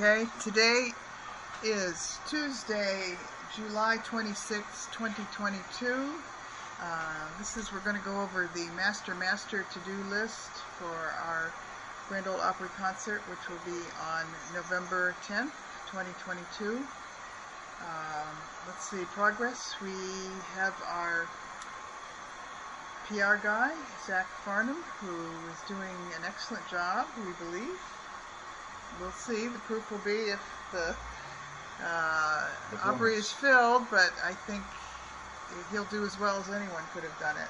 Okay, today is Tuesday, July 26, 2022. We're going to go over the master to-do list for our Grand Ole Opry concert, which will be on November 10th, 2022. Let's see, progress. We have our PR guy, Zach Farnham, who is doing an excellent job, we believe. We'll see. The proof will be if the Opry is filled, but I think he'll do as well as anyone could have done it.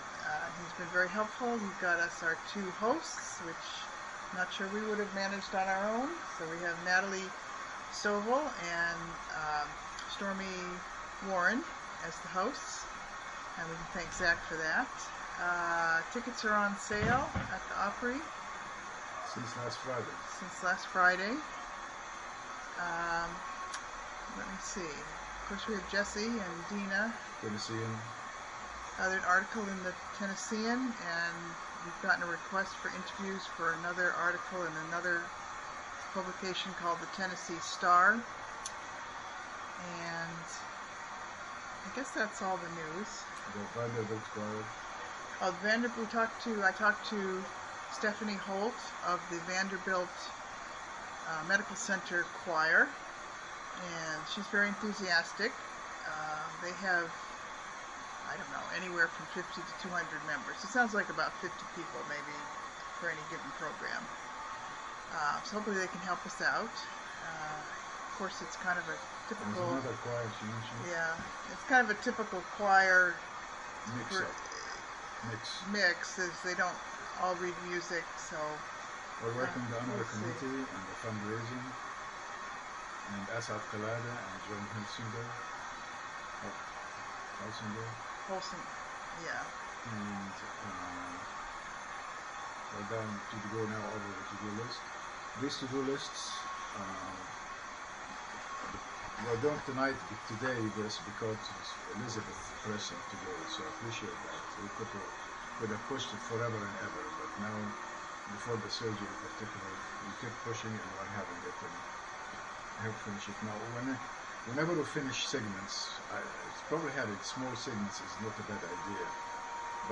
He's been very helpful. He got us our two hosts, which I'm not sure we would have managed on our own. So we have Natalie Stovall and Stormy Warren as the hosts, and we can thank Zach for that. Tickets are on sale at the Opry. Since last Friday. Let me see. Of course, we have Jesse and Dina. Tennessean. An article in the Tennessean, and we've gotten a request for interviews for another article in another publication called the Tennessee Star. And I guess that's all the news. The Vanderbilt Choir. I talked to Stephanie Holt of the Vanderbilt Medical Center Choir, and she's very enthusiastic. They have, I don't know, anywhere from 50 to 200 members. It sounds like about 50 people maybe for any given program. So hopefully they can help us out. Of course, it's kind of a typical... There's another choir she mentioned. Yeah, it's kind of a typical choir mix, as they don't all read music, so... We're working on the committee and the fundraising, and Asad Kalada and John Holsinger. Yeah. And we're down to go now over the to-do list. These to-do lists, we're doing today this because Elizabeth pressed it today, so I appreciate that. We could have pushed it forever and ever, but now, before the surgery in particular, we kept pushing and we're having it, and I hope to finish it now. Whenever we finish segments, it's probably having small segments is not a bad idea,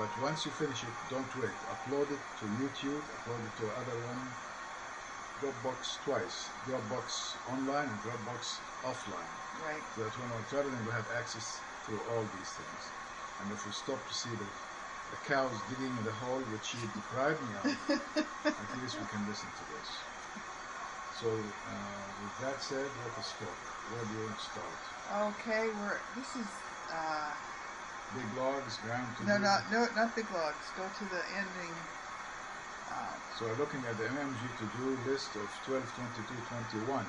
but once you finish it, don't wait. Upload it to YouTube, upload it to other one, Dropbox twice, Dropbox online and Dropbox offline. Right. So that when we're traveling, we have access to all these things. And if we stop to see the cows digging in the hole, which you deprived me of, at least we can listen to this. So, with that said, let us talk. Where do you want to start? Okay, this is... Big logs, ground to No, not big logs. Go to the ending... So we're looking at the MMG to-do list of 12/22/21,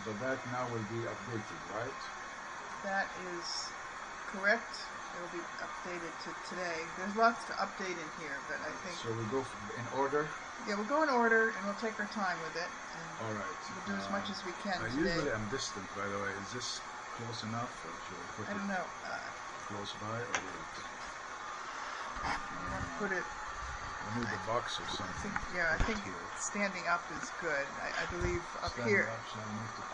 but that now will be updated, right? That is correct. It will be updated to today. There's lots to update in here, but I think... So we'll go in order? Yeah, we'll go in order, and we'll take our time with it. And all right. We'll do as much as we can today. Usually I'm distant, by the way. Is this close enough? Or should I put I don't know. Close by or wait? I'm going to put it... I need a box or something. I think standing up is good. I believe up standing here,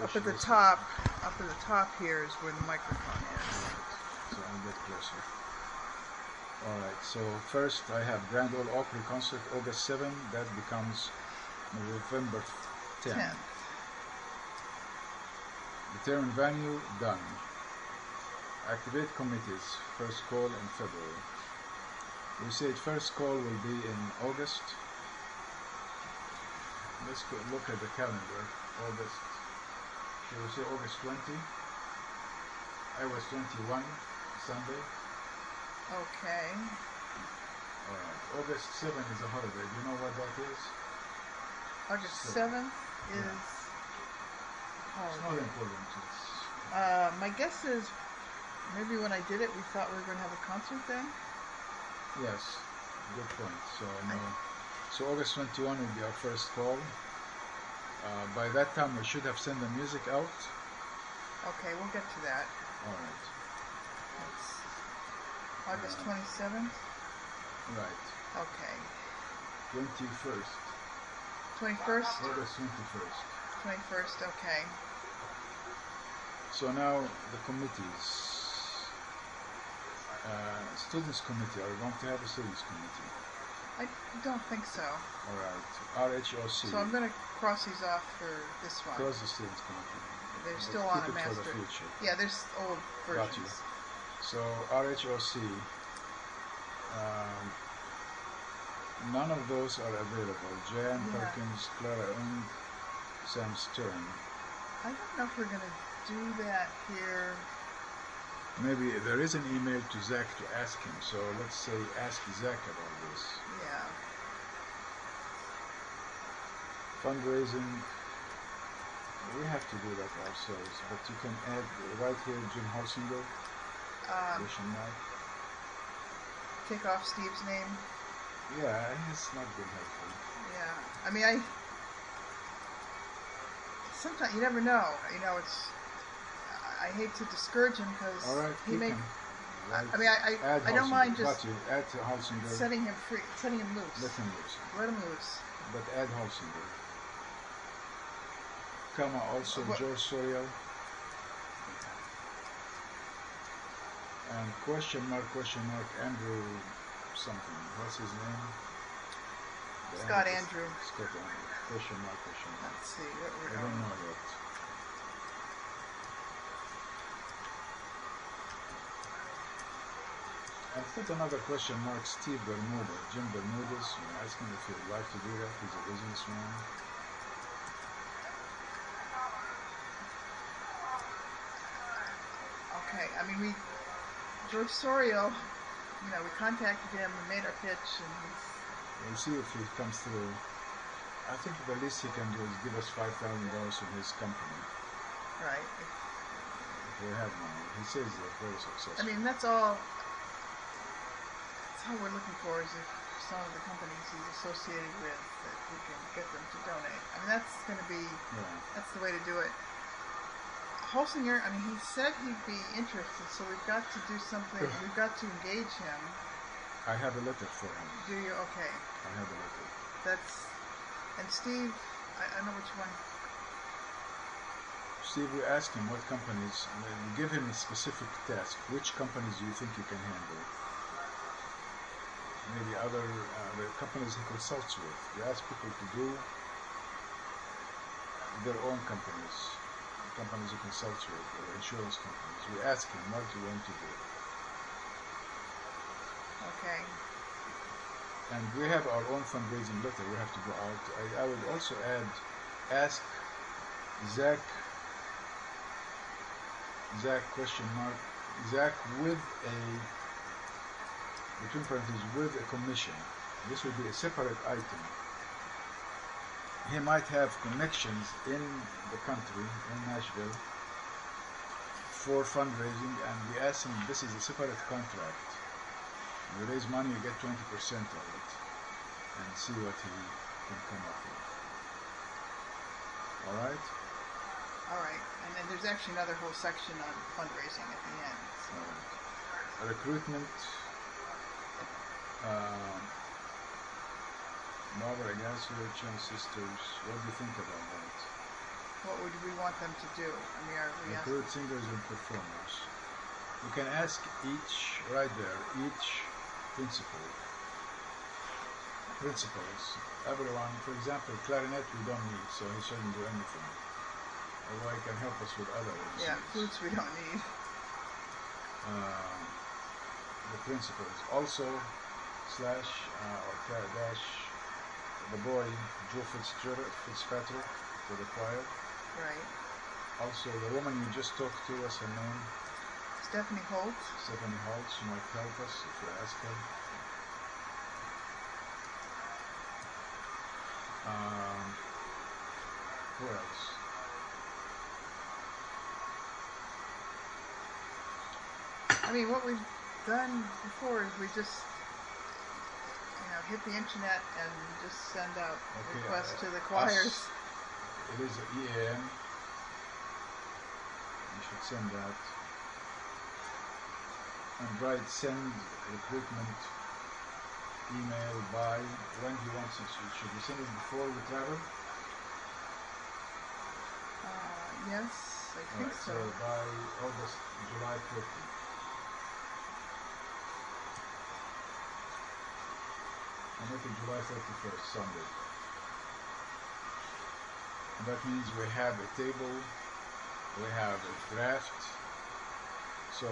up at the top here is where the microphone is. So I'll get closer. Alright, so first I have Grand Ole Opry concert August 7. That becomes November 10th. Determine venue, done. Activate committees, first call in February. We said first call will be in August. Let's look at the calendar. August. Shall we say August 20? August 21, Sunday. Okay. Alright. August 7 is a holiday. Do you know what that is? August 7th is... It's not important. My guess is maybe when I did it, we thought we were going to have a concert then? Yes, good point. So August 21 will be our first call. By that time, we should have sent the music out. Okay, we'll get to that. All right. That's August 27th? Right. Okay. 21st. 21st? August 21st. 21st, okay. So now the committees. Students committee. Are we going to have a students committee? I don't think so. All right. RHOC. So I'm going to cross these off for this one. Close the students committee. They're But still keep on a it for master. the future. Yeah, there's old Got you. versions. So RHOC. None of those are available. Jan Yeah. Perkins, Clara Ung, Sam Stern. I don't know if we're going to do that here. Maybe there is an email to Zach to ask him. So let's say ask Zach about this. Yeah. Fundraising. We have to do that ourselves, but you can add right here Jim Holsinger. Question mark. Take off Steve's name. Yeah, it's not been helpful. Yeah. I mean, sometimes you never know. You know, I hate to discourage him because All right, he may. Right. I mean, I don't mind just add to Holsinger. setting him free, setting him loose. Let him loose. Let him loose. But add Holsinger. Comma also George Soriel. And question mark, Andrew something. What's his name? Scott Andrew. Scott Andrew. Question mark. Let's see what we're I don't know yet. I put another question mark, Steve Bermuda, Jim Bermudez. I'm asking if he'd like to do that. He's a businessman. Okay, I mean, George Sorio, you know, we contacted him, we made our pitch, and We'll see if he comes through. I think the least he can do is give us $5,000 from his company. right. If we have money. He says they're very successful. I mean, that's all we're looking for is if some of the companies he's associated with, that we can get them to donate. I mean, that's going to be, that's the way to do it. Holsinger, I mean, he said he'd be interested, so we've got to do something, we've got to engage him. I have a letter for him. Do you? Okay. I have a letter. And Steve, I know which one. Steve, we ask him what companies, we give him a specific task. Which companies do you think you can handle? Maybe other the companies he consults with. We ask people to do their own companies he consults with, or insurance companies. We ask him, what do you want to do? Okay. And we have our own fundraising letter we have to go out. I would also ask Zach question mark, Zach with a, between parentheses, with a commission. This would be a separate item. He might have connections in the country, in Nashville, for fundraising, and we ask him, this is a separate contract. You raise money, you get 20% of it, and see what he can come up with. All right? All right. And then there's actually another whole section on fundraising at the end. So. Recruitment. Barbara Agassi, Chen Sisters. What do you think about that? What would we want them to do? I mean, are we Recruit singers and performers. You can ask each, right there, each principals, everyone. For example, clarinet we don't need, so he shouldn't do anything. Although he can help us with other instruments. Yeah, flutes we don't need. The principals. Also, slash, or dash, the boy, Joe Fitzpatrick, for the choir. Right. Also, the woman you just talked to, what's her name? Stephanie Holt. Stephanie Holt, she might help us if we ask her. Who else? I mean, what we've done before is we just, hit the internet and just send out requests to the choirs. It is an EAM. You should send that. And write send recruitment email by when he wants it. Should we send it before we travel? Yes, I think Alright, so. so by August, July 30th. I'll make it July 31st, Sunday. And that means we have a table, we have a draft. So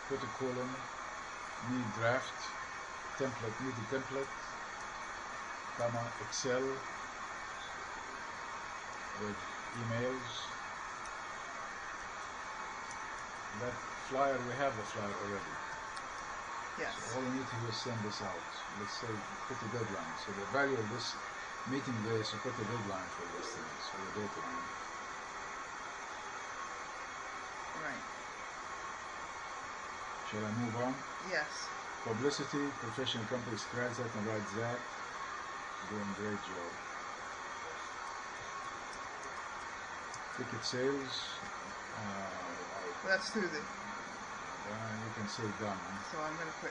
put a column, need draft, template, need a template, comma, Excel with emails. That flyer, we have the flyer already. Yes. So all we need to do is send this out. Let's say put a deadline. So the value of this meeting day is to put a deadline for these things, for the deadline. Right. Shall I move on? Yes. Publicity, professional company, scratch that and write Zach. Doing a great job. Ticket sales. Well, that's through the. You can say done. So I'm going to put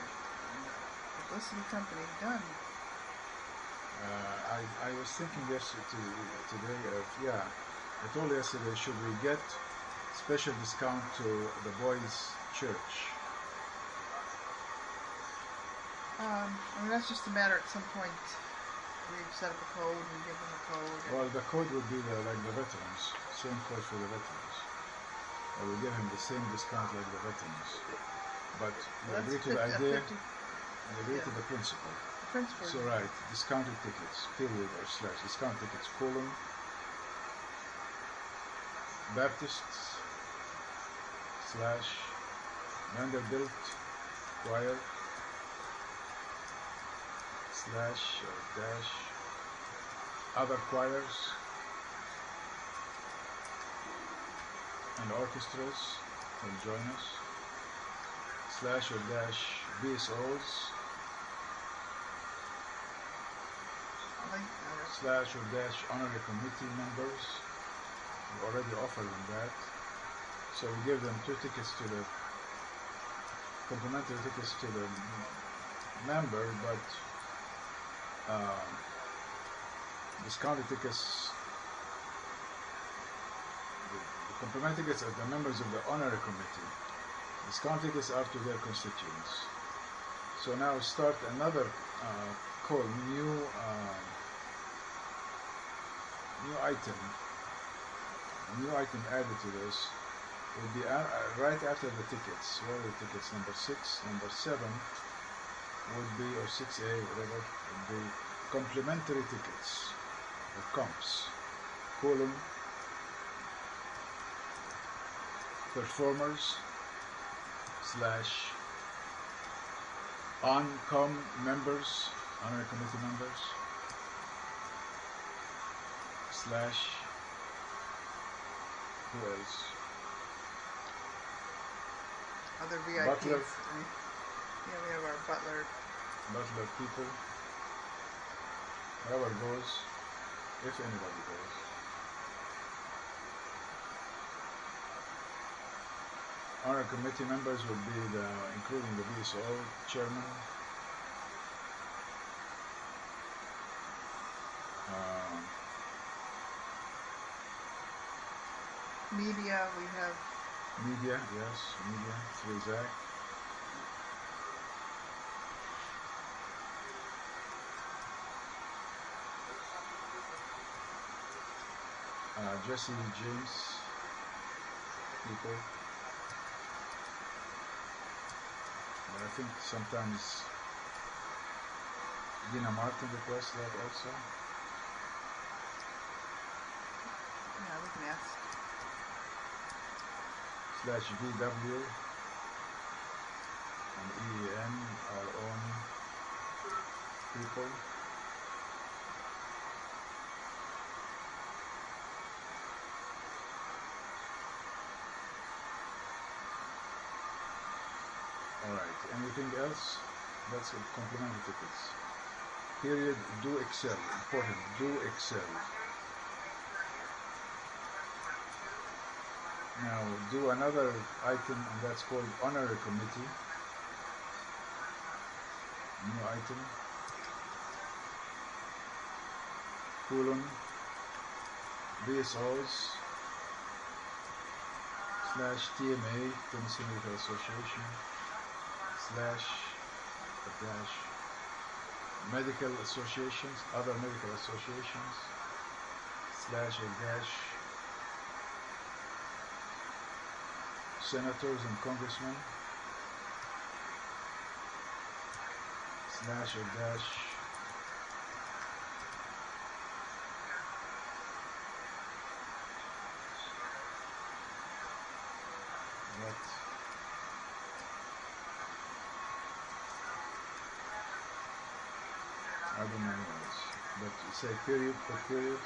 publicity company done. I was thinking today of, yeah, I told yesterday, should we get special discount to the boys' church? I mean, that's just a matter at some point. We set up a code and give them a code. Well, the code would be like the veterans, same code for the veterans. I will give him the same discount like the veterans. But we agree to the idea, we agree to the principle. The principle. So right, discounted tickets, period or slash, discounted tickets, colon, Baptists, slash, Vanderbilt, choir, slash or dash, other choirs and orchestras will join us, slash or dash, BSOs, slash or dash, honorary committee members. We already offered them that. So we give them 2 tickets to the, complimentary tickets to the member, but discounted tickets, the complimentary tickets are the members of the honorary committee. Discount tickets are to their constituents. So now start another call, new item. A new item added to this would be right after the tickets. What are the tickets? Number 6, number 7 would be, or 6A, whatever, would be complimentary tickets, or comps, column, performers, slash, on-com members, honorary committee members, slash, who else? Other VIPs. Butler. Yeah, we have our butler. Butler people, whoever goes, if anybody goes. Honor committee members would be including the BSO chairman, Media, we have. media, yes, media, through Zach. Jesse James people. But I think sometimes Dina Martin requests that also. Yeah, we can ask. Slash VW and EEN, our own people. Alright, anything else? That's complimentary tickets. Period, do Excel. Important, do Excel. Now do another item, and that's called honorary committee. New item. Colon, BSOs, slash TMA, Tennessee Medical Association, slash dash medical associations, other medical associations, slash dash senators and congressmen, slash dash what I don't know what else, but you say period per period,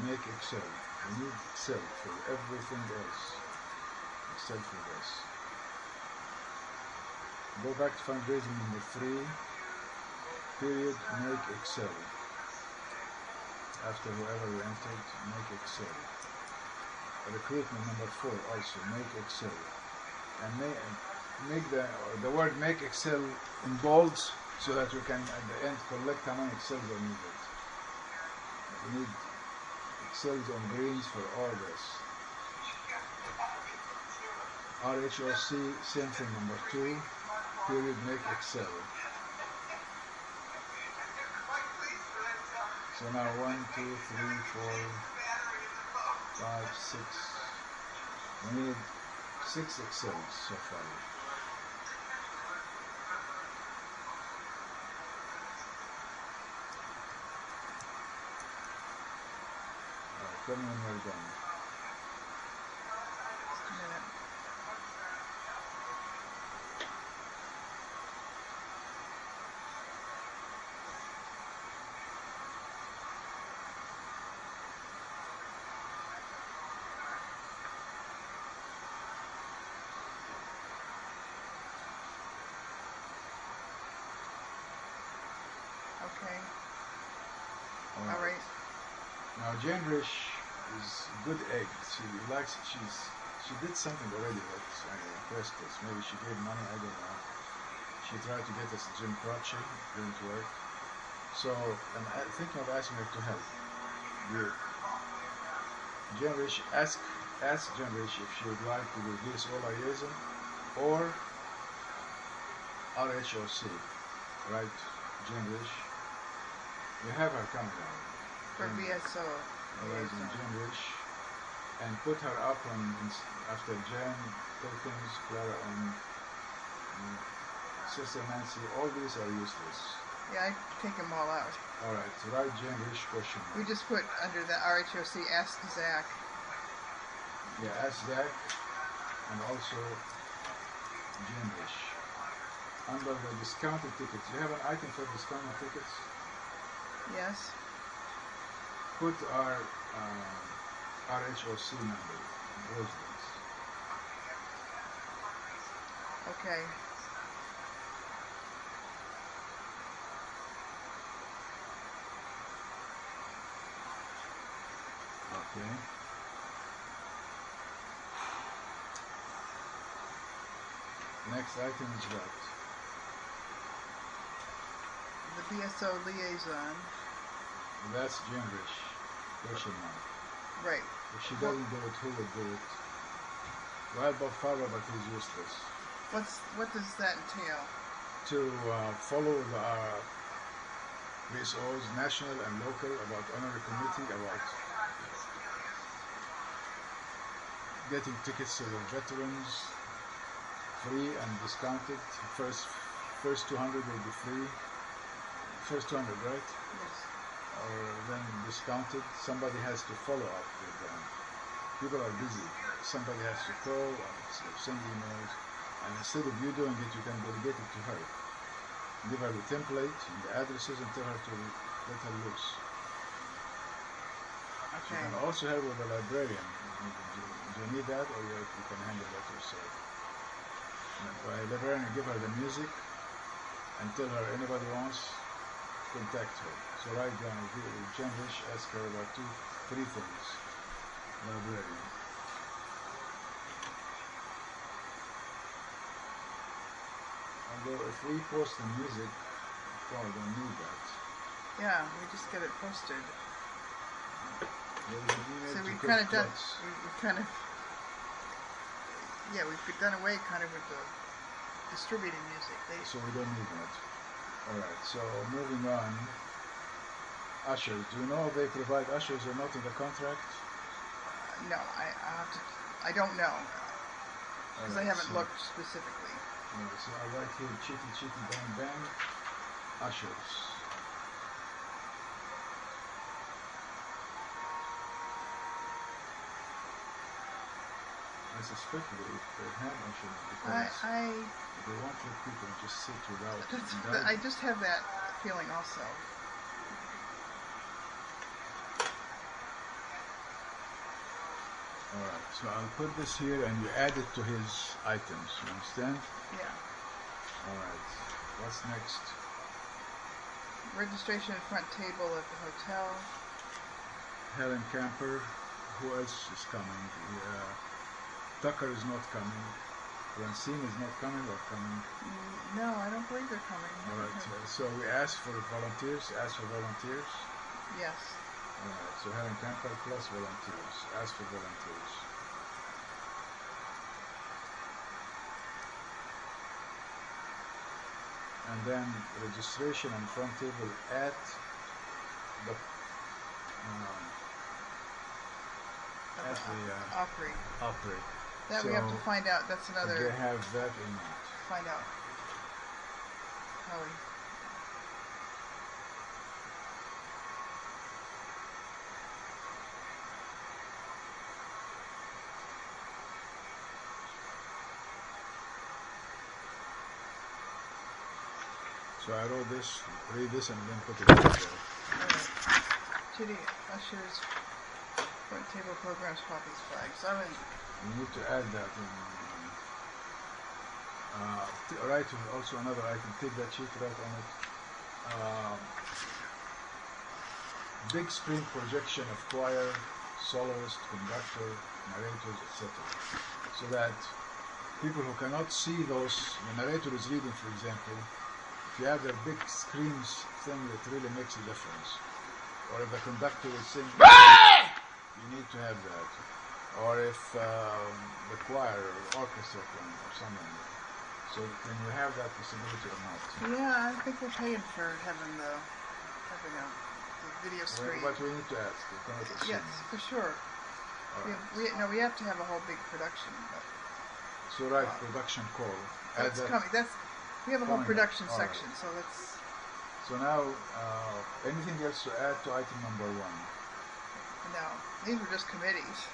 make Excel. We need Excel for everything else except for this. Go back to fundraising number 3, period, make Excel. After whoever you entered, make Excel. Recruitment number 4 also, make Excel. And make the word make Excel in bold so that you can at the end collect how many Excels are needed. We need Excels on greens for all this. RHOC, same thing, number 2, period, make Excel. So now 1, 2, 3, 4, 5, 6. We need 6 Excels so far. Tell me when we're done. Just a minute. Okay. All right. Now Jane Rish is a good egg. She likes it. She did something already that impressed us. Maybe she gave money, I don't know. She tried to get us Jim Croce, didn't work. So I'm thinking of asking her to help. Jane Rish, ask Jane Rish if she would like to do this or liaison or RHOC, right? Jane Rish. You have her coming out. For VSO. Liaison Jane Rish. And put her up on after Jen, Perkins, Clara, and Sister Nancy. All these are useless. Yeah, I take them all out. All right, so write Jane Rish question. We just put under the RHOC, ask Zach. Yeah, ask Zach, and also Jane Rish. Under the discounted tickets, you have an item for discounted tickets? Yes. Put our RHOC number, residence. Okay. Okay. Next item is what? The VSO liaison. That's Jane Rish. Question mark. Right. If she doesn't do it, who will do it? Well, Bob Farber, but he's useless. What does that entail? To follow the VSOs, national and local, about honorary committee, about getting tickets to the veterans, free and discounted. First 200 will be free. First 200, right? Yes. Or then discounted. Somebody has to follow up with them. People are busy. Somebody has to call or send emails. And instead of you doing it, you can delegate it to her. Give her the template and the addresses and tell her to let her loose. Okay. You can also help with the librarian. Do you need that, or you can handle that yourself? By librarian, give her the music and tell her anybody wants, contact her. So write down, Jane Rish, ask her about 3 things. Librarian. Although if we post the music, we probably don't need that. Yeah, we just get it posted. There is an email So to we've Kurt kind of done. Klutz. We've kind of Yeah, we've done away kind of with the distributing music. So we don't need that. Alright, so moving on. Ushers. Do you know if they provide ushers or not in the contract? No, I have to. I don't know because I Alright, haven't so, looked specifically. So I write here Chitty Chitty Bang Bang ushers. I suspect they have ushers because they won't let people just sit without. I just have that feeling also. Alright, so I'll put this here and you add it to his items, you understand? Yeah. Alright, what's next? Registration at front table at the hotel. Helen Camper. Who else is coming? Tucker is not coming. Francine is not coming or coming? No, I don't believe they're coming. Alright, so we ask for volunteers. Ask for volunteers. Yes. Alright, so Helen Camper plus volunteers. Ask for volunteers. And then registration and front table at the Opry. That So we have to find out. That's another. They have that or not. Find out. How we. So I wrote this, read this, and then put it in there. Alright. Chitty ushers, front table programs, poppies, flags. You need to add that in. Write also another item. Take that sheet, write on it. Big screen projection of choir, soloist, conductor, narrators, etc. So that people who cannot see those, the narrator is reading, for example. If you have the big screens thing, that really makes a difference. Or if the conductor is singing, you need to have that. Or if the choir or orchestra or something. So can you have that possibility or not? Yeah, I think we're paying for having the video screen. But we need to ask. We cannot assume. Yes, for sure. We have to have a whole big production. But, so write production call. That's coming. We have a whole production section, so let's. So now, anything else to add to item number 1? No, these were just committees.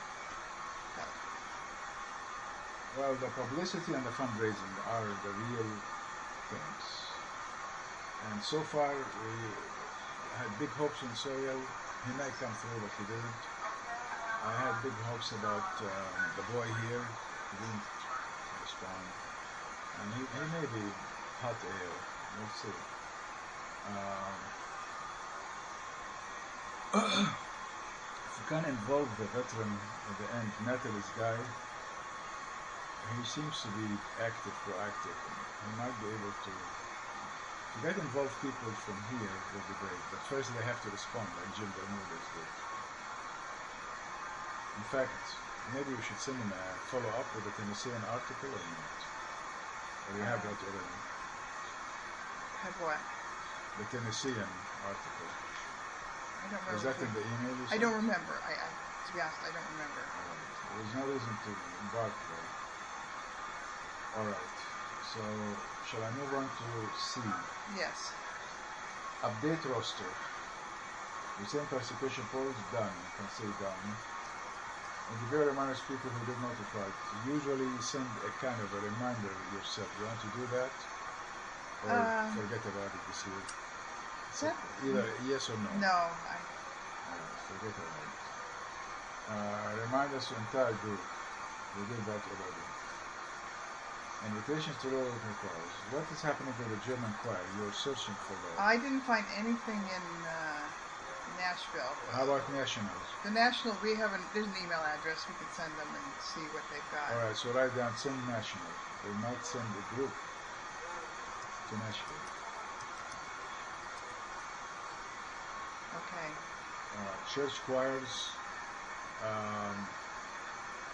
Well, the publicity and the fundraising are the real things. And so far, we had big hopes in Soil. He might come through, but he didn't. I had big hopes about the boy here. He didn't respond. And he may be hot air. We'll see. If you can involve the veteran at the end, Natalie's guy, he seems to be active, proactive. He might be able to. If you get involved people from here, it will be great. But first they have to respond, like Jim Bermudez did. In fact, maybe we should send him a follow-up with the Tennessean article or not. Or you have that already. Have what? The Tennessean article. I don't remember. Was that in the email you sent? I don't remember. To be honest, I don't remember. There's no reason to embark there. Alright, so shall I move on to C? Yes. Update roster. Recent participation polls done. You can say done. And the very minus people who did notify. Usually you send a kind of a reminder yourself. You want to do that? Or forget about it this year? So either yes or no? No. Forget about it. Remind us to entire group. We did that already. Invitations to roll calls. What is happening with the German choir? You're searching for that. I didn't find anything in Nashville. How about nationals? The national, there's an email address. We can send them and see what they've got. Alright, so write down send national. They might send a group to Nashville. Okay. Church choirs.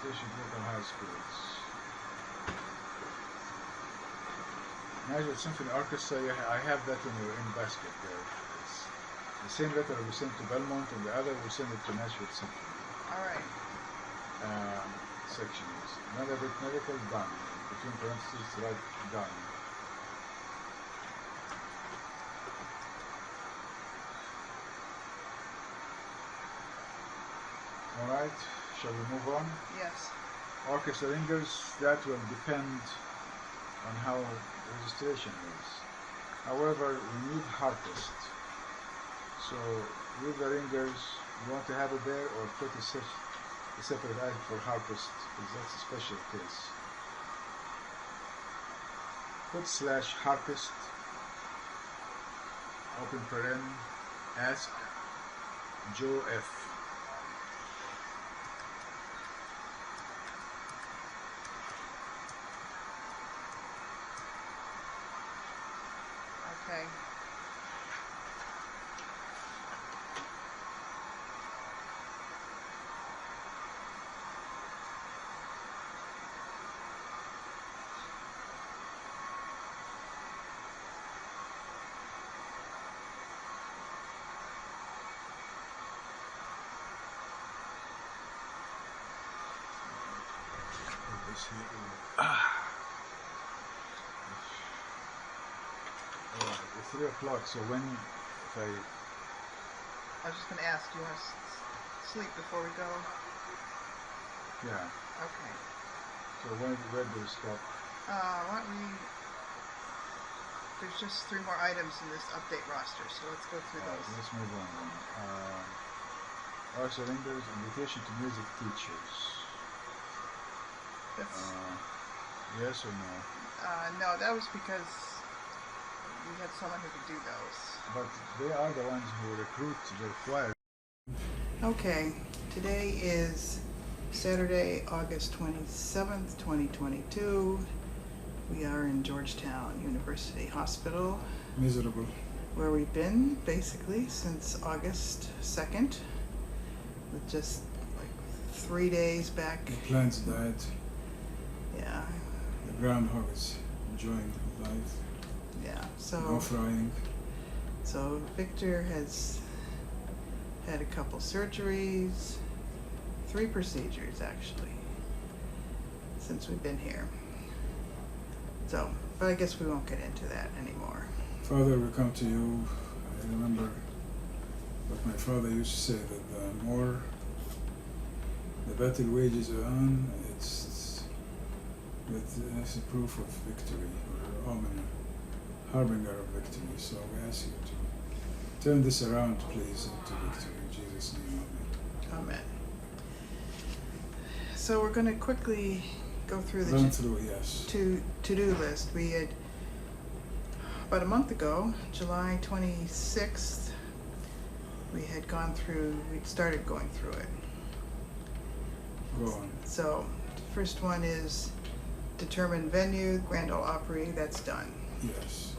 Invitation to local high schools. Nashville Symphony Orchestra, I have that in basket there. It's the same letter we sent to Belmont, and the other we send it to Nashville Symphony. All right. Sections. Another bit medical done. Between parentheses, right done. Alright, shall we move on? Yes. Orchestra ringers, that will depend on how registration is. However, we need harpist. So with the ringers, you want to have it there or put a separate item for harpist, because that's a special case. Put / harpist, open paren, ask Joe F. Okay. It's 3 o'clock, so when if I was just going to ask, do you want to sleep before we go? yeah. Okay. So where do we stop? Why don't we... There's just 3 more items in this update roster, so let's go through those. Let's move on then. Also, ringers, invitation to music teachers. That's, yes or no? no, that was because we had someone who could do those. But they are the ones who recruit the choir. Okay, today is Saturday, August 27th, 2022. We are in Georgetown University Hospital. Miserable. Where we've been basically since August 2nd, with just like 3 days back. The plants died. Yeah. The groundhog is enjoying life. Yeah. So. No frying. So Victor has had a couple surgeries, 3 procedures actually, since we've been here. So, but I guess we won't get into that anymore. Father, we come to you. I remember what my father used to say, that the more the better wages are on, it's a proof of victory, or omen, harbinger of victory. So we ask you to turn this around, please, into victory. In Jesus' name, amen. Amen. So we're going to quickly go through the Run through, yes. to-do list. We had, about a month ago, July 26th, we'd started going through it. Go on. So, the first one is determine venue, Grand Ole Opry, that's done. Yes.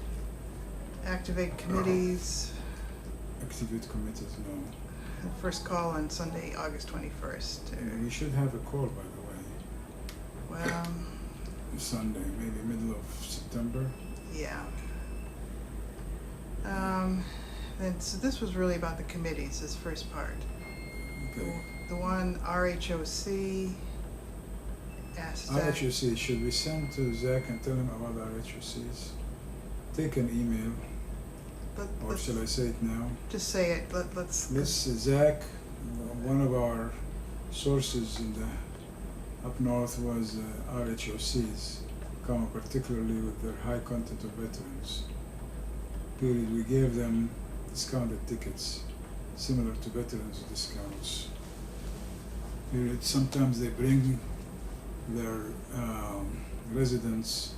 Activate committees, Activate committees, no. first call on Sunday, August 21st. We should have a call, by the way. Well, Sunday, maybe middle of September. yeah. Then, so this was really about the committees, this first part. Okay. The one RHOC asked Zach, RHOC, should we send to Zach and tell him about the RHOCs? Take an email, or let's shall I say it now? just say it, let's Zach, one of our sources in the up north was RHOCs, particularly with their high content of veterans. Period. We gave them discounted tickets, similar to veterans discounts. Period. Sometimes they bring their residents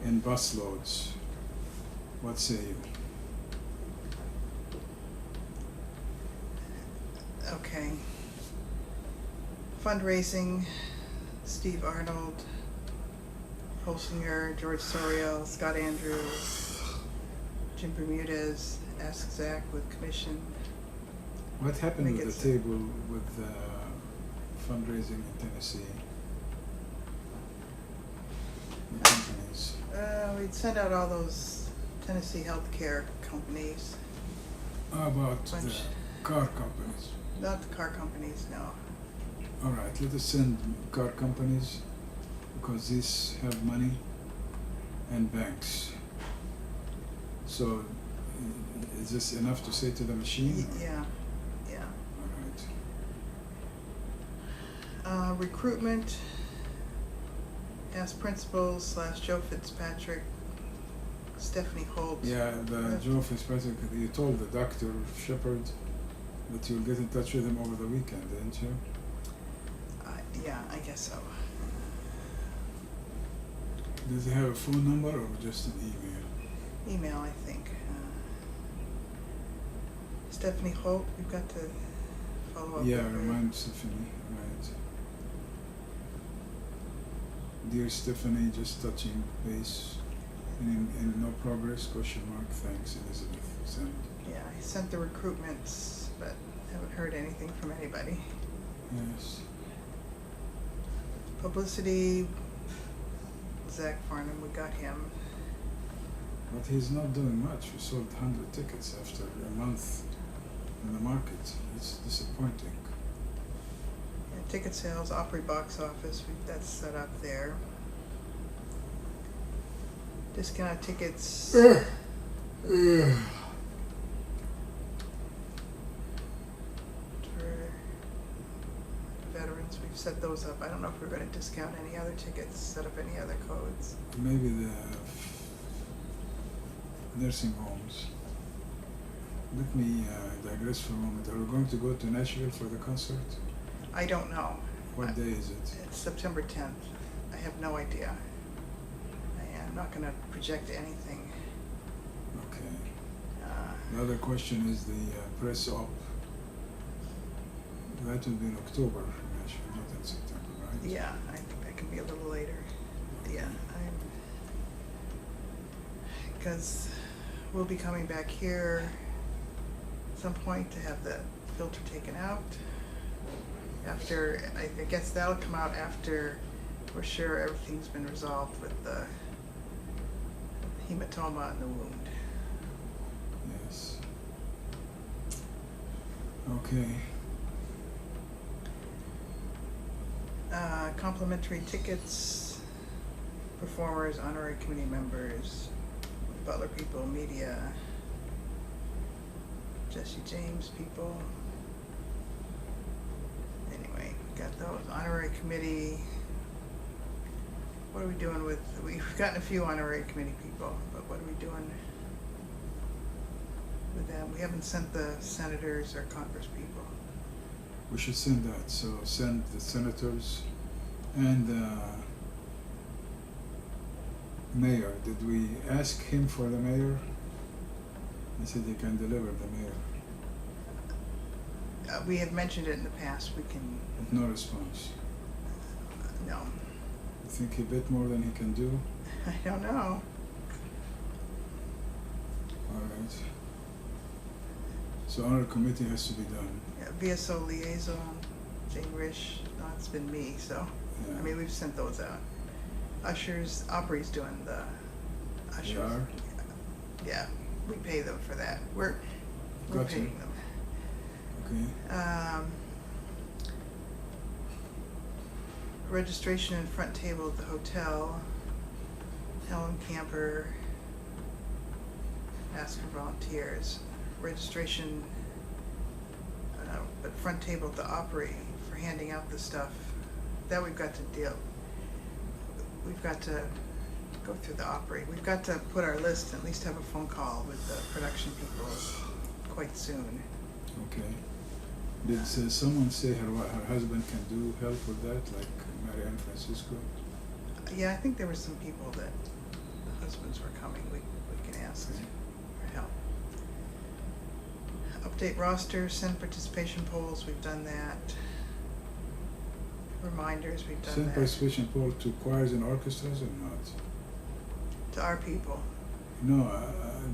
in bus loads. What say you? Okay. Fundraising, Steve Arnold, Holsinger, George Soriel, Scott Andrews, Jim Bermudez, Ask Zach with commission. What happened Make with it the table with fundraising in Tennessee? the companies? We'd send out all those Tennessee healthcare companies, How about the Bunch. car companies? not the car companies, no. All right, let us send car companies because these have money and banks. So, is this enough to say to the machine? or- Yeah, yeah. All right. Recruitment, ask principals / Joe Fitzpatrick, Stephanie Holt. Yeah, the Joe Fitzpatrick, you told the Dr. Shepard that you'll get in touch with him over the weekend, didn't you? Yeah, I guess so. Does he have a phone number or just an email? Email, I think. Stephanie Holt, we've got to follow up Yeah, with her. remind Stephanie, right. Dear Stephanie, just touching base. In no progress, question mark, thanks, Elizabeth. Send. Yeah, I sent the recruitments, but haven't heard anything from anybody. Yes. Publicity, Zach Farnham, we got him. But he's not doing much. We sold 100 tickets after a month in the market. It's disappointing. Yeah, ticket sales, Opry box office, that's set up there. Discounted tickets. For veterans, we've set those up. I don't know if we're going to discount any other tickets, set up any other codes. Maybe the nursing homes. Let me digress for a moment. Are we going to go to Nashville for the concert? I don't know. What day is it? It's September 10th. I have no idea. I'm not going to project anything. Okay. Uh, The other question is the press op. That will be in October in Nashville, not in September, right? Yeah, I think that can be a little later. Yeah, because we'll be coming back here at some point to have the filter taken out. After, I guess that'll come out after we're sure everything's been resolved with the hematoma in the wound. Yes. Okay. Complimentary tickets, performers, honorary committee members, Butler people, media, Jesse James people. Anyway, got those. Honorary committee. What are we doing with, we've gotten a few honorary committee people, but what are we doing with them? We haven't sent the senators or Congress people. We should send that. So send the senators and mayor. Did we ask him for the mayor? He said he can deliver the mayor. We have mentioned it in the past. We can, But no response. no. You think he bit more than he can do? I don't know. All right. So honor committee has to be done. Yeah, VSO liaison, Jane Risch, no, it's been me, so, Yeah. I mean, we've sent those out. Ushers, Opry's doing the ushers. They are? Yeah, we pay them for that. We're Gotcha. paying them. Okay. Registration and front table at the hotel. Helen Camper, ask for volunteers. Registration, but front table at the Opry for handing out the stuff. That we've got to deal. We've got to go through the Opry. We've got to put our list, at least have a phone call with the production people quite soon. Okay. Did someone say her husband can do help with that, like Marianne Francisco? Yeah, I think there were some people that the husbands were coming. We can ask Okay. for help. Update roster, send participation polls, we've done that. Reminders, we've done Send that. participation poll to choirs and orchestras or not? To our people. No,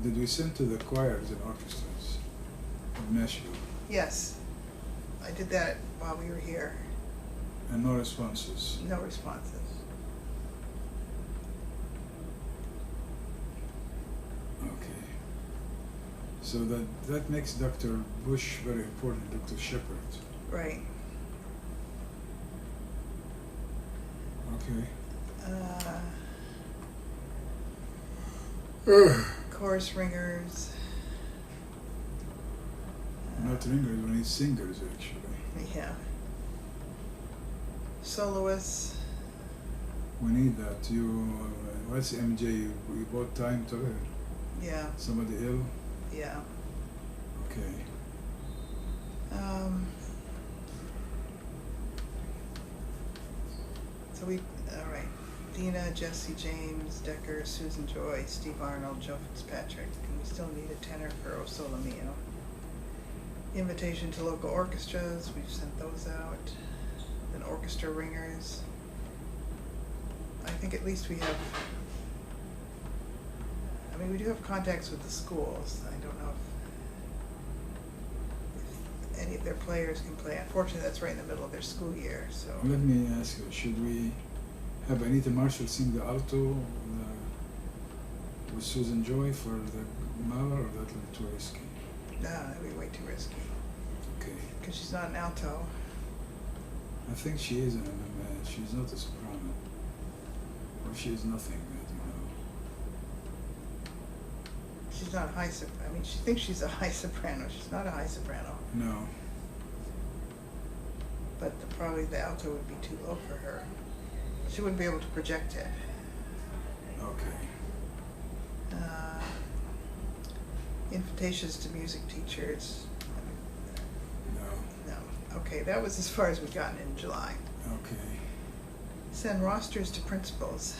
did we send to the choirs and orchestras of Nashville? Yes, I did that while we were here. And no responses. No responses. So that makes Dr. Bush very important, Dr. Shepard. Right. Okay. Chorus ringers. Not ringers, we need singers actually. Yeah. Soloists. We need that. What's MJ? You bought time to her? Yeah. Somebody ill? Yeah. Okay. So all right. Dina, Jesse James, Decker, Susan Joy, Steve Arnold, Joe Fitzpatrick. And we still need a tenor for O Sole Mio. Invitation to local orchestras, we've sent those out. Then orchestra ringers. I think at least we have, I mean, we do have contacts with the schools. I don't know if any of their players can play. Unfortunately, that's right in the middle of their school year, so. Let me ask you, should we have Anita Marshall sing the alto with Susan Joy for the Mahler, or that would be too risky? No, that'd be way too risky. Okay. Because she's not an alto. I think she is she's not a soprano. Or she is nothing, I don't know. She's not a high soprano. I mean, she thinks she's a high soprano. She's not a high soprano. No. But probably the alto would be too low for her. She wouldn't be able to project it. Okay. Invitations to music teachers. No. No. Okay, that was as far as we've gotten in July. Okay. Send rosters to principals.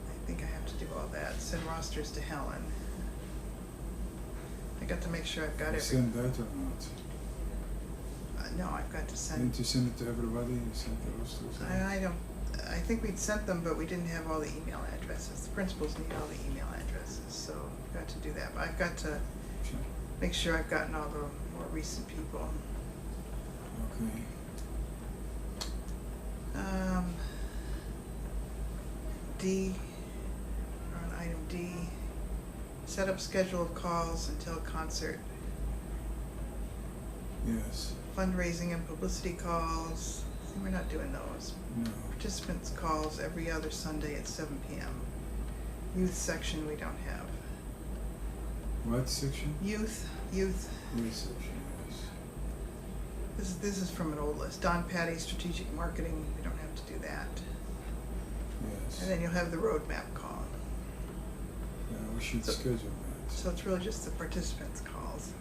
I think I have to do all that. Send rosters to Helen. I got to make sure I've got You every. send that or not? No, I've got to send. Didn't you send it to everybody? You sent the rosters? I don't. I think we'd sent them, but we didn't have all the email addresses. The principals need all the email addresses, so I've got to do that. But I've got to Sure. make sure I've gotten all the more recent people. Okay. D, we're on item D. Set up schedule of calls until concert. Yes. Fundraising and publicity calls. See, we're not doing those. No. Participants calls every other Sunday at 7 p.m. Youth section we don't have. What section? Youth. Youth section, yes. This is from an old list. Don Patty, strategic marketing. We don't have to do that. Yes. And then you'll have the roadmap call. Yeah, we should schedule that. So it's really just the participants' calls.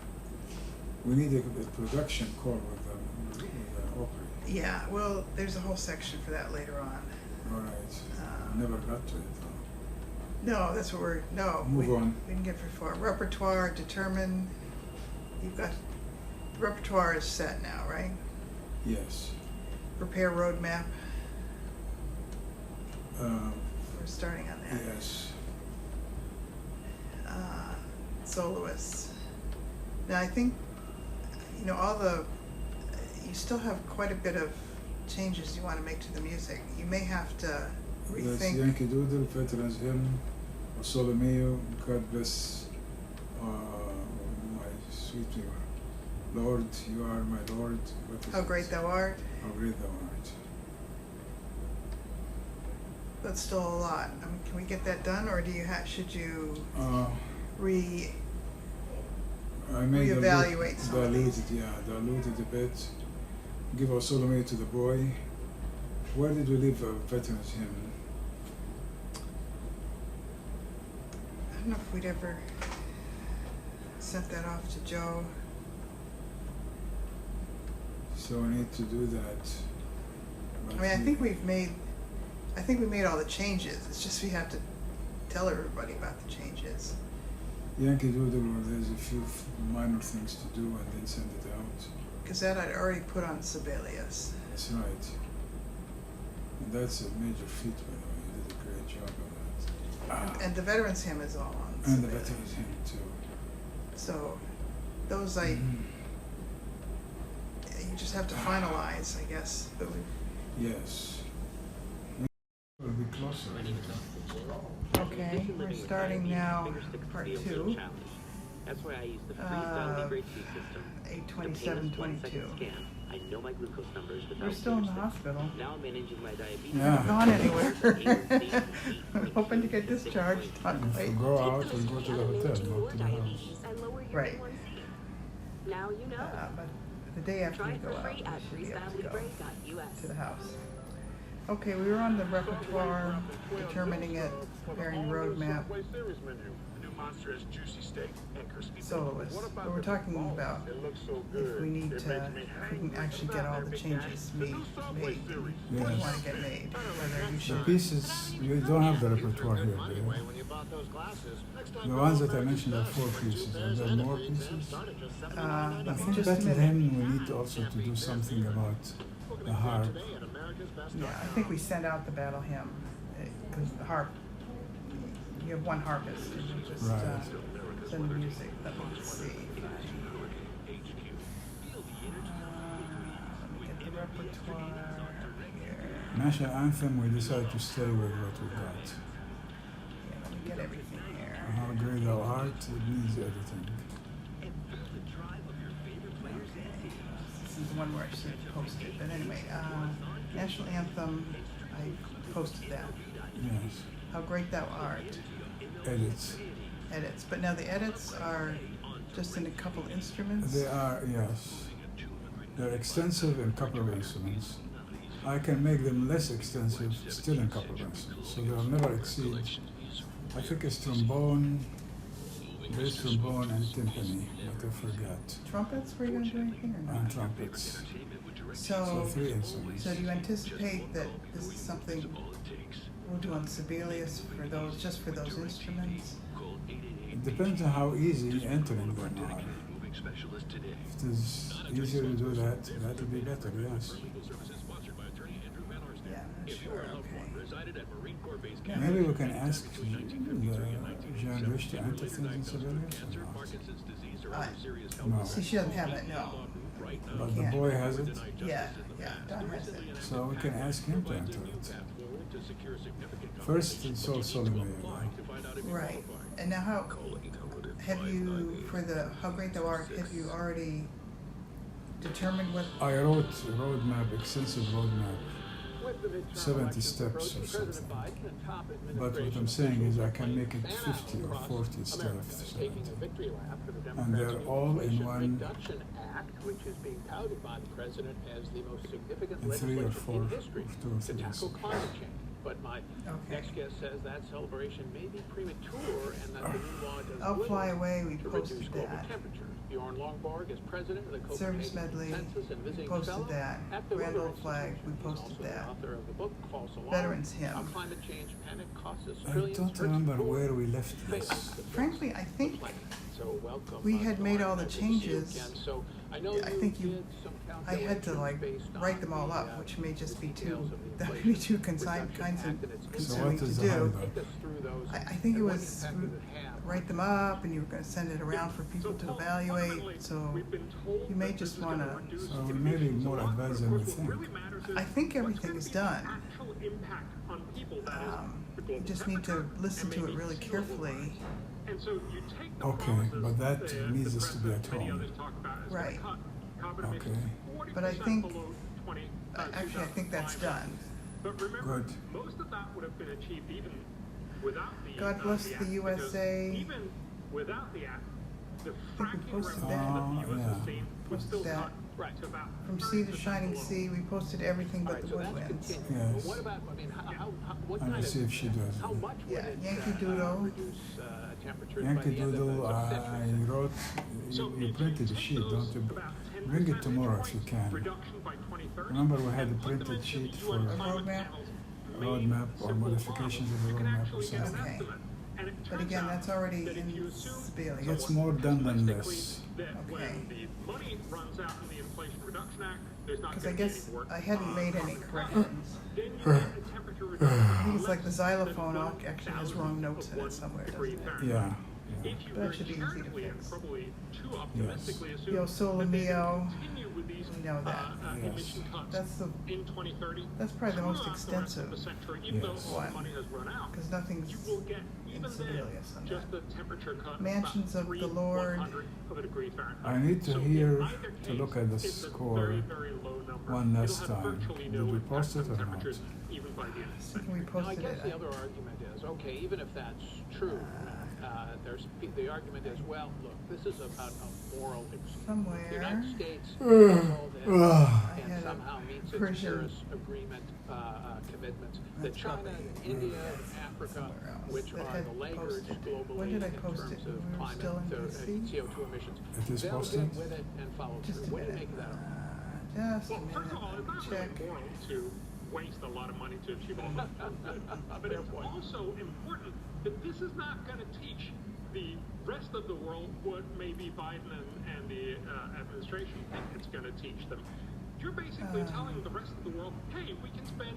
We need a production call with the opera. Yeah, well, there's a whole section for that later on. All right. Never got to it though. No, that's what we're, no. Move on. We didn't get very far. Repertoire, determine. You've got, repertoire is set now, right? Yes. Prepare roadmap. We're starting on that. Yes. Soloists. Now I think, you know, you still have quite a bit of changes you want to make to the music. You may have to rethink. That's Yankee Doodle, Veterans Hymn, O Sole Mio, God bless my sweet Lord, you are my Lord. How Great Thou Art. How Great Thou Art. That's still a lot. I mean, can we get that done, or should you I may reevaluate some of dilute these? it, yeah, dilute it a bit. Give our Sole Mio to the boy. Where did we leave Veterans Hymn? I don't know if we'd ever sent that off to Joe. So we need to do that. I mean, I think we made all the changes. It's just we have to tell everybody about the changes. Yankee Doodle, where there's a few minor things to do and then send it out. Because that I'd already put on Sibelius. That's right. And that's a major feat, by the way. You did a great job of that. And the Veterans Hymn is all on And the Sibelius. Veterans Hymn, too. So those you just have to finalize, I guess. But Yes. We'll be closer. okay, we're starting now part 2. That's why I use the Freestyle Libre 2 system. The painless 1-second 82722. scan. I know my glucose numbers without We're still in the steps. hospital. Now I'm managing my diabetes. Yeah. Gone anywhere. I'm hoping to get discharged. Not If we quite. go out, we go to the hotel, not to the house. Right. Now you know. But the day after Try you it go for out, free at we have to go freestylelibre.us. to the house. Okay, we were on the repertoire, determining it, preparing the roadmap. Monstrous juicy steak and crispy Soloists. But we're talking about if we need to, if we can actually get all the changes made we Yes. want to get made. Whether you The should. pieces, you don't have the repertoire here, do you? The ones that I mentioned are 4 pieces. Are there more pieces? I Let me think just a Battle minute. Hymn, we need to also to do something about the harp. Yeah, I think we sent out the battle hymn because the harp. You have one harpist. And you just Right. send the music. Let me see. Let me get the repertoire here. National Anthem, we decided to stay with what we got. Yeah, let me get everything here. How Great Thou Art, it needs editing. This is the one where I should post it. But anyway, National Anthem, I posted that. Yes, How Great Thou Art. edits. Edits. But now the edits are just in a couple instruments. They are, yes. They're extensive in a couple of instruments. I can make them less extensive still in a couple of instruments. So they'll never exceed, I think it's trombone, bass trombone, and timpani, but I forgot. Trumpets, were you going to do anything or And not? trumpets. So So, 3 instruments. so do you anticipate that this is something we'll do on Sibelius for those, just for those instruments? It depends on how easy entering them are. If it is easier to do that, that would be better, yes. Yeah, sure, okay. Maybe we can ask Jean Rich to enter things in Sibelius or not? No. See, she doesn't have it, no. But the Can't. boy has it, Yeah, Don has it. so we can ask him to enter it. First, it's all Solomon. Right. And now how, have you, for the How Great Thou Art, have you already determined what, I wrote a roadmap, extensive roadmap, 70 steps or something. But what I'm saying is I can make it 50 or 40 steps. And they're all in one, Which is being touted by the president as the most significant in 3 or 4, legislation in history or 2 or to 3. tackle climate change. But my Okay. next guest says that celebration may be premature and that the new law does I'll little Fly Away, we to reduce posted global that. temperature. Bjorn Longborg is president of the Service Copenhagen Medley, Consensus and we visiting posted fellow that. at the Grand Weather Old Flag, Institute. we He's posted also that. the author of the book False Alarm, Veterans Hymn. How Climate Change Panic Costs Us I Trillions. don't Hurts remember poor, where we left fails this. the Frankly, I think So welcome, we had made all the Good to see you changes. again. So I know I think you, did some I had to calculations like based on write them all the, up, which may just be too, details of the that would be too Inflation kinds Reduction of Act and its So consuming what to is the do. holdup? Take us through those I think it and what was impact would it have? write them up and you were gonna send it around for people to evaluate, so you may just wanna, So we may be more advanced than we think. I think everything is done. You just need to listen to it really carefully. Okay, but that needs us to be at home. Right. Okay, But I think, actually, I think that's done. good. Most of that would have been achieved even without the God bless the act, because USA. Even without the act, the I think we fracking posted revolution that. of the U.S. yeah. estate would Posted still that. cut to about From sea to shining sea, we posted everything All but right, the so that's woodwinds. continuing. Yes. What about, I mean, what I kind will of, see if she does. how much would Yeah, it Yankee Doodle. reduce temperatures by Yankee the end of Doodle, the I century? wrote, you printed the sheet, don't you? Bring it tomorrow if you can. reduction by 2030. Remember we had a printed sheet for A roadmap? roadmap or modifications of the roadmap or something. Okay. But again, that's already in Sibelius. It's more done than less. That when Okay. the money runs out in the Inflation Reduction Act, there's not Because I going to be guess any work. I hadn't made any corrections. Then you have the temperature reduction. I think it's like the xylophone actually has wrong notes in it somewhere, doesn't it? Yeah, If you But that should be easy to inherently and fix. probably too optimistically assume Yo Solo that they can Mio, continue with with these We know that. Yes. emission cuts That's the in 2030. that's probably the most throughout the rest of extensive the century, even though Yes. all the one. money has run out. because nothing's You will get in even then Sibelius on just that. the temperature cut Mansions of of about the Lord. 3/100 of a degree Fahrenheit. I need to So hear in either to case, look at the it's a score very, very low number. one last It'll have time. virtually Did no we impact post on it or not? temperatures even by the end of the So can we century. post Now, I it? guess the other argument is, okay, even if that's true, the argument is, well, look, this is about a moral excuse. Somewhere. The United States Ugh. does all this Ugh. and had a somehow meets its Persian- Paris Agreement commitments. That That's China, probably India, and Africa, somewhere else which that are had the laggards posted it. globally When did I in post terms it? of When we were climate still in DC? CO2 emissions, It is they'll posted? get with it and follow Just through. a What do you minute. make of that? Just a Well, minute. first of all, Let it's me not check. really moral to waste a lot of money to achieve all that. But Fair it's point. also important that this is not going to teach the rest of the world what maybe Biden and the administration think it's going to teach them. You're basically telling the rest of the world, hey, we can spend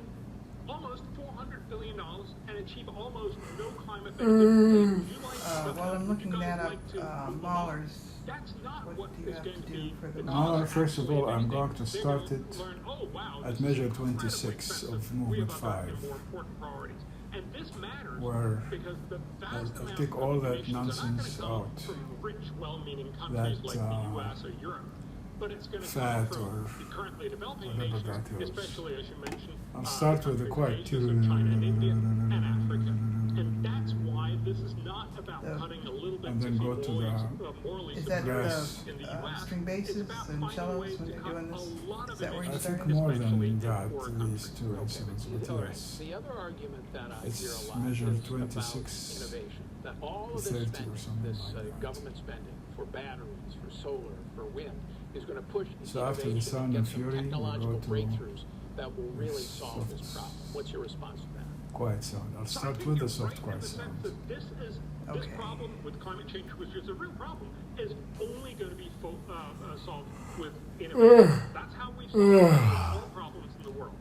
almost $400 billion and achieve almost no climate benefit. Hey, would you like While I'm would looking you guys that up, like to move Mahler's. That's not What what do you is have going to to do be. for the it's Mahler, not first of actually all, I'm amazing. going to They're start gonna it learn, oh, wow, at this is measure incredibly 26 expensive. of We movement have other 5, more important priorities. And this matters where because the vast I'll amount take of all that emissions are not gonna nonsense come out. from rich, well-meaning countries That, like the US or Europe. But it's going to come fat from or the currently developing whatever nations, that is. especially as you mentioned. I'll start with the countries quiet in Asia, so China and India and Africa. And that's why this is not about The- cutting a little bit And to then be go to morally Is that Grass. in the the US. string It's basses about and finding cellos ways when to they're cut doing a this? lot of Is that where you I emissions, think started? more especially than in that, poor these countries. two instruments, but All right. yes. The other argument that I It's hear a lot measured is 26 about innovation. That all of this 30 or spending, something this like that. government spending for batteries, for solar, for wind, is going to push So after the innovation Sound and and get some Fury, we technological go to breakthroughs that will really this solve this soft- problem. What's your response to that? Quiet sound. I'll So I start think with the you're soft right in quiet the sense sound. that this Okay. problem with climate change, which is a real problem, is only going to be solved with innovation. That's how we solve all problems in the world.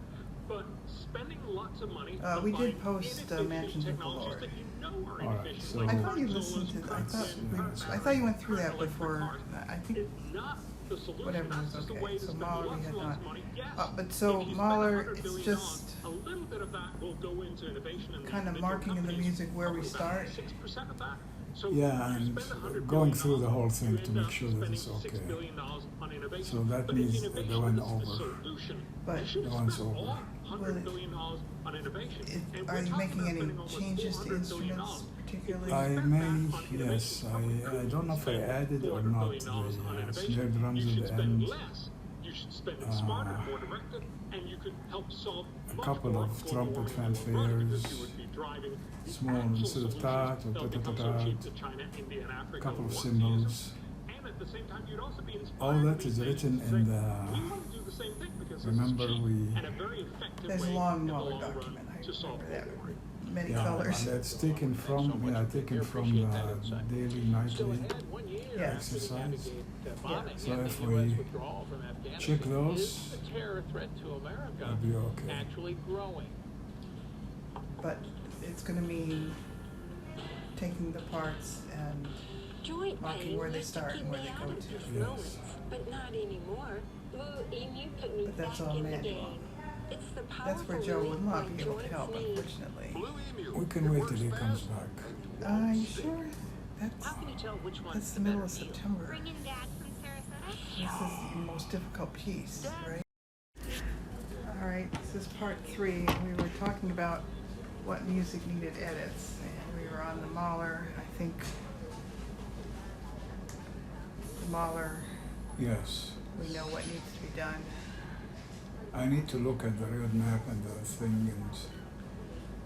But spending lots of money to We did find post, inefficient Mansions of the technologies Lord. that you know are All right, inefficient, so- like I thought you solar, listened to. I wind, thought you went through that electric before. cars. I think. It's not the solution. Whatever That's is just a okay. way to So spend Mahler we lots had and lots not. of money. Yes, But so if you spend Mahler, $100 it's billion, just a little bit of that will go into innovation and kind of individual marking in the companies, music where we probably start. about 6% of that. So Yeah, you and spend $100 going billion, through the whole thing you to end make up sure that spending it's $6 okay. billion on innovation. So that But if means innovation they went is the over. solution, But- you should The have one's spent all over. $100 billion on innovation. And Are we're you talking making about any spending almost changes to $400 billion. instruments, particularly? I spend may, that on innovation, yes, you probably I don't know if I spend added or $400 not billion on the innovation. snare drums You at should the spend end. less. You should spend it smarter, more directed, and you could help solve A much couple more of global trumpet warming in the long run, because fanfares, you would be driving the small actual instead of solutions that, or that'll become so ta-ta-ta-ta, cheap that China, India, and Africa couple of will want to use them. symbols. And at the same time, you'd also be inspired All that to is these written nations to in say, the- we want to do the same thing because remember this is cheap we- and a very effective There's a way long in the Mahler long run document. I to solve remember that. global warming. Many Yeah, colors. and that's taken from, yeah, taken from the daily, Still nightly. ahead 1 year Yeah. after the Exercise. navigate bombing So and if the we U.S. withdrawal from Afghanistan, check those, is the terror threat to America that'll be okay. actually growing? But it's going to mean taking the parts and Joint marking pain where they used to start keep and where me they out go of to. influence, but not anymore. Blue Emu put me But that's back all in the manual. game. It's the That's where powerful Joe link would not my be able to joints help, need. unfortunately. We can wait till he comes back. Are you sure? That's, How can you tell which one's that's the middle of better deal? September. Bringing Dad from Sarasota? This is the most difficult piece, right? All right, this is part 3. We were talking about what music needed edits, and we were on the Mahler. I think the Mahler, Yes. we know what needs to be done. I need to look at the real map and the thing, and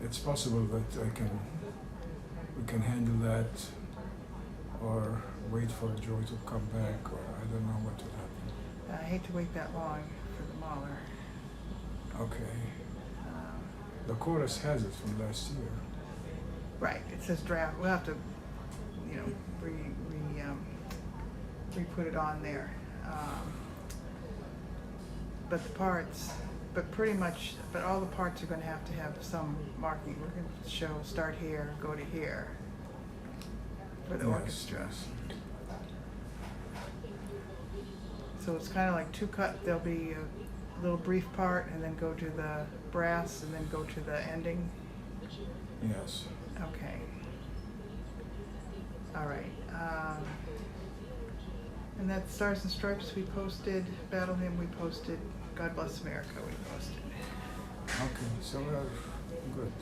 it's possible that we can handle that, or wait for Joy to come back, or I don't know what will happen. I hate to wait that long for the Mahler. Okay. The chorus has it from last year. Right, it says draft. We'll have to, re-put it on there. But the parts, but all the parts are going to have some marking. We're going to show start here, go to here for the Yes, orchestra. yes. So So it's kind of like two cut. There'll be a little brief part, and then go to the brass, and then go to the ending. Yes. Okay. All right. And that Stars and Stripes we posted, Battle Hymn we posted, God Bless America we posted. Okay, so we are good.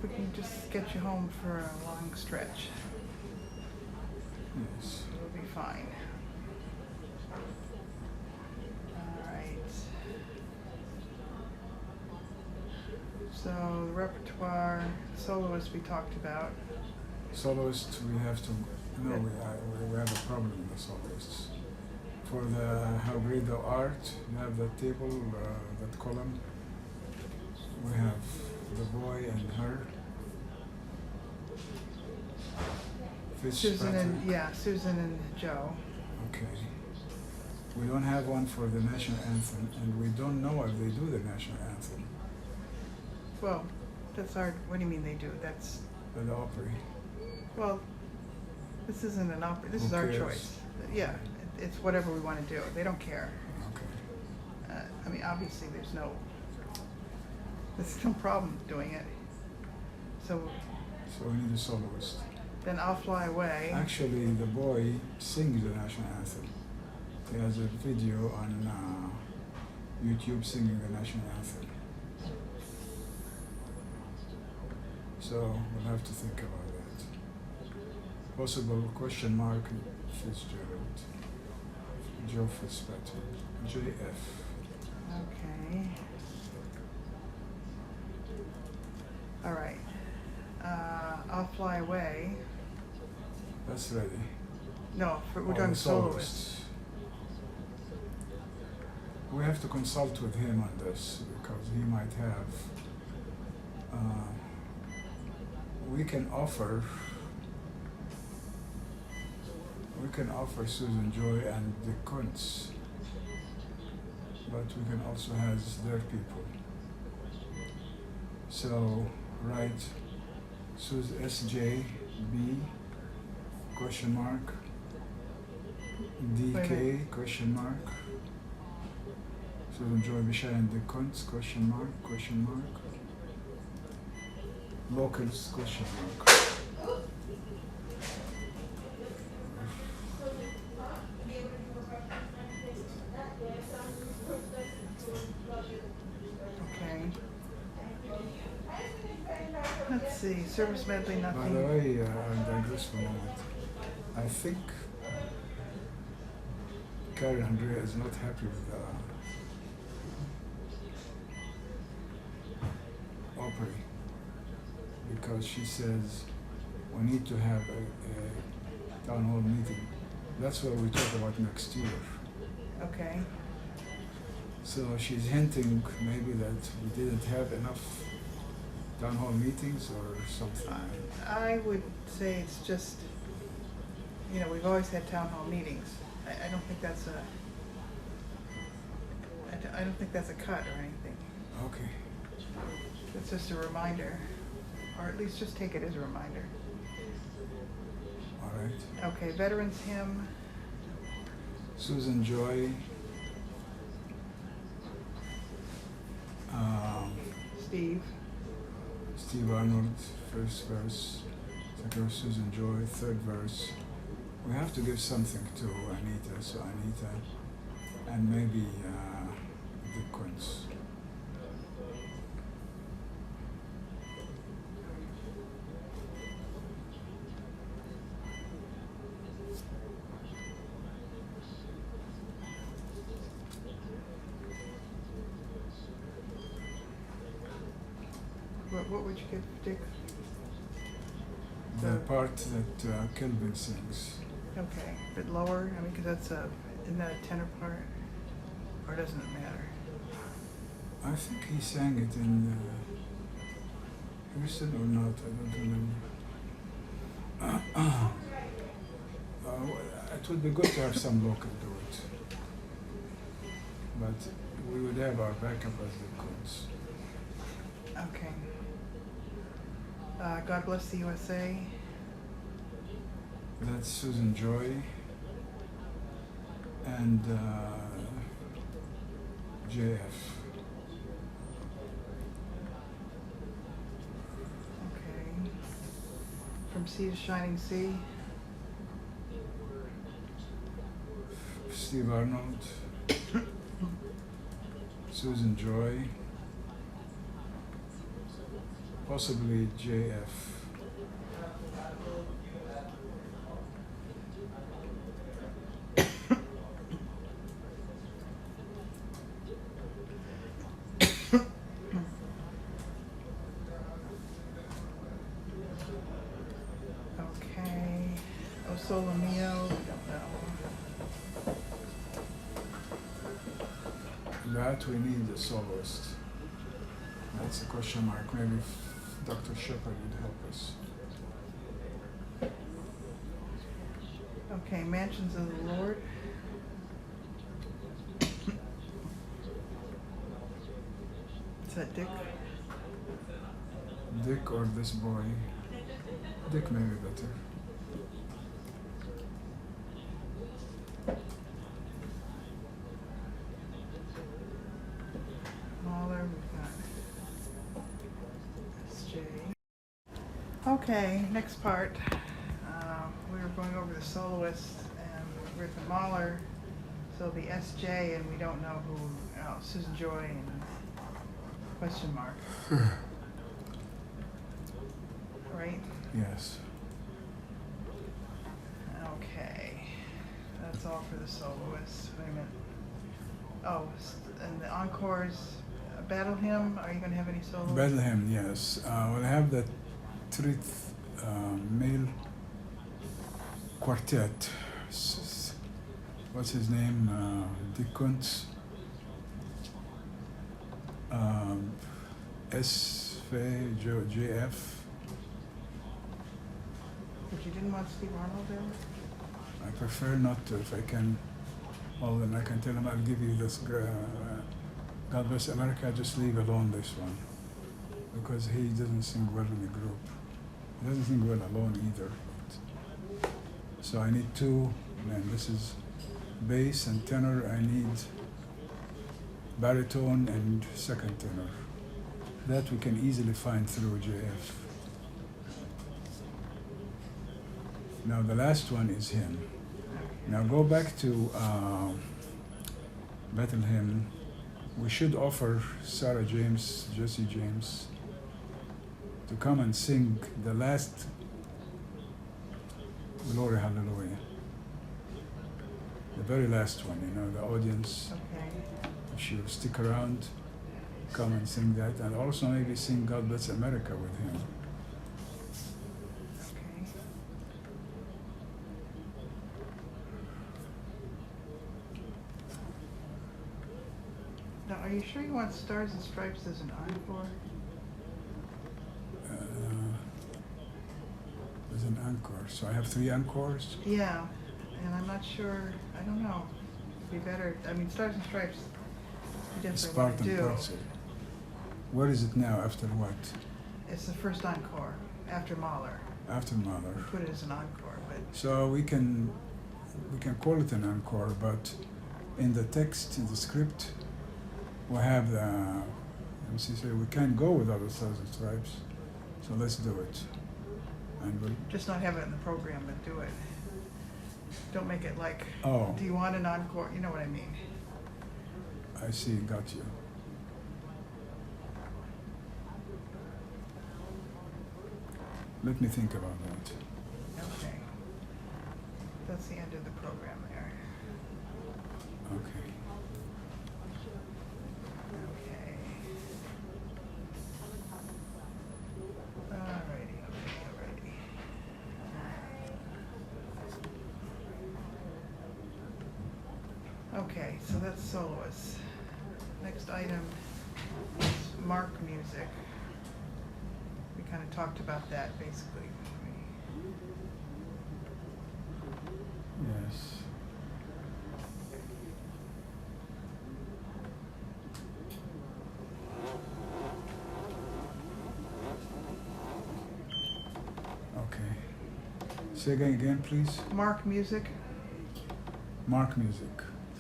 We can just get you home for a long stretch. Yes. We'll be fine. All right. So the repertoire, soloists we talked about. Soloists, we have to. No, we have a problem with the soloists. For the How Great Thou Art, you have that table, that column. We have the boy and her. Susan and Fitzpatrick. Susan and Joe. Okay. We don't have one for the national anthem, and we don't know if they do the national anthem, Well, that's our. What do you mean they do? That's the Opry. well. This isn't an opera. This Who is our cares? choice. Yeah, it's whatever we want to do. They don't care. Okay. I mean, obviously, there's no problem doing it. So So we need a soloist. then I'll Fly Away. Actually, the boy sings the national anthem. He has a video on YouTube singing the national anthem. So we'll have to think about that. Possible question mark Fitzgerald. Joe Fitzpatrick. JF. Okay. All right. I'll Fly Away. That's ready. No, we're Oh, doing the soloists. We have to consult with him on this because he might have. We can offer Susan Joy and the Kuntz, but we can also have their people. So write SJB question mark Wait a DK question mark Susan Joy Bishai and the Kuntz question mark locals question mark. Okay. Let's see. Service medley, By the nothing. way, I digress for a moment. I think Karen Andrea is not happy with the Opry because she says we need to have a town hall meeting. That's what we talk about next year. Okay. So she's hinting maybe that we didn't have enough town hall meetings or something. I would say it's just, we've always had town hall meetings. I don't think that's I don't think that's a cut or anything. Okay. It's just a reminder, or at least just take it as a reminder. All right. Okay, Veterans Hymn. Susan Joy. Steve Arnold, first verse. Second verse, Susan Joy, third verse. We have to give something to Anita, so Anita, and maybe the Kuntz. What would you give Dick? The part that Kelvin sings. Okay, a bit lower. I mean, because isn't that a tenor part, or doesn't it matter? I think he sang it in Houston or not, I don't remember. It would be good to have some local do it. But we would have our backup as the Kuntz. Okay. God Bless the USA. That's Susan Joy. and JF. Okay. From Sea to Shining Sea. Steve Arnold, Susan Joy, possibly JF. Okay. O Solo Mio. Don't know. That we need a soloist. That's a question mark. Maybe Dr. Shepard would help us. Okay, Mansions of the Lord. Is that Dick? Dick or this boy? Dick may be better. Mahler, we've got SJ. Okay, next part. We were going over the soloists, and we're at the Mahler, so the SJ, and we don't know who, Susan Joy and question mark. Right? Yes. Okay, that's all for the soloists. Wait a minute. Oh, and the encores, Battle Hymn. Are you going to have any soloists? Battle Hymn, yes. We'll have the Trith male quartet. What's his name? Dick Kuntz. JF. But you didn't want Steve Arnold there? I prefer not to. If I can, well, then I can tell him I'll give you this. God Bless America. Just leave alone this one, because he doesn't sing well in the group. He doesn't sing well alone either. So I need two. And this is bass and tenor. I need baritone and second tenor. That we can easily find through JF. Now the last one is him. Now go back to Battle Hymn. We should offer Sarah James, Jesse James, to come and sing the last Glory Hallelujah. The very last one, the audience, Okay. if she will stick around, come and sing that, and also maybe sing God Bless America with him. Okay. Now, are you sure you want Stars and Stripes as an encore? As an encore. So I have 3 encores. Yeah, and I'm not sure. I don't know. It'd be better. I mean, Stars and Stripes. You It's definitely want part to and do. parcel. Where is it now? After what? It's the first encore after Mahler. After Mahler. We put it as an encore, but So we can call it an encore, but in the text, in the script, we have the. Let me see. So we can't go without the Stars and Stripes. So let's do it. And we'll. just not have it in the program, but do it. Don't make it like, Oh, do you want an encore? You know what I mean. I see. Got you. Let me think about that. Okay. That's the end of the program there. Okay. Okay. Alrighty, alrighty. Okay, so that's soloists. Next item is mark music. We kind of talked about that basically. Yes. Okay. Say again, please. Mark music. Mark music.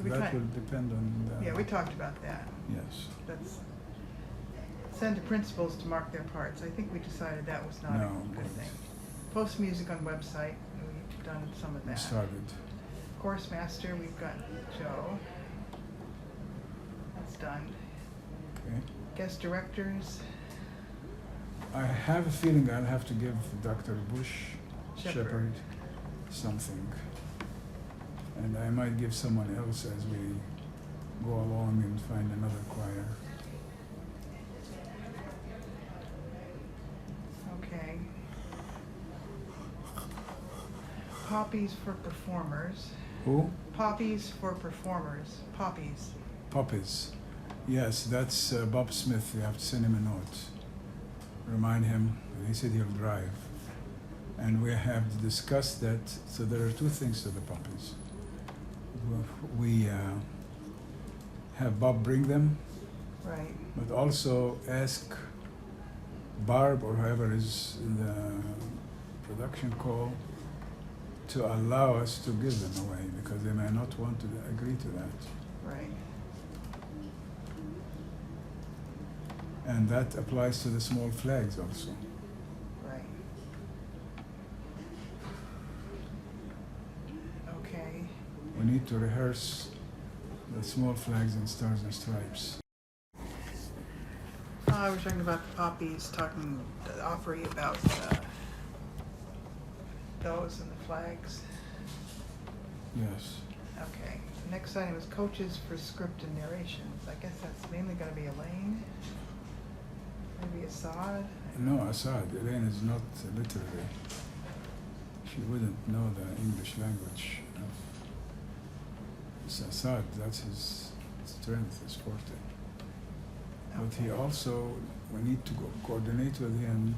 So we that kind- will depend on the... Yeah, we talked about that. Yes. That's, send to principals to mark their parts. I think we decided that was not No, a good good. thing. Post music on website, we've done some of We that. started. Course master, we've got Joe. That's done. Okay. Guest directors, I have a feeling I'll have to give Dr. Bush Shepherd. Shepherd something. And I might give someone else as we go along and find another choir. okay. Poppies for performers. Who? Poppies for performers. Poppies. Puppies. Yes, that's Bob Smith. You have to send him a note. Remind him. He said he'll drive. And we have discussed that. So there are two things to the puppies. We have Bob bring them, Right. but also ask Barb or whoever is in the production call to allow us to give them away because they may not want to agree to that. Right. And that applies to the small flags also. Right. Okay. We need to rehearse the small flags and stars and stripes. I was talking about the poppies, talking to Opry about those and the flags. Yes. Okay. Next item is coaches for script and narrations. I guess that's mainly going to be Elaine. Maybe Assad. No, Assad. Elaine is not literary. She wouldn't know the English language. It's Assad, that's his strength, his forte. But he Okay. also, we need to coordinate with him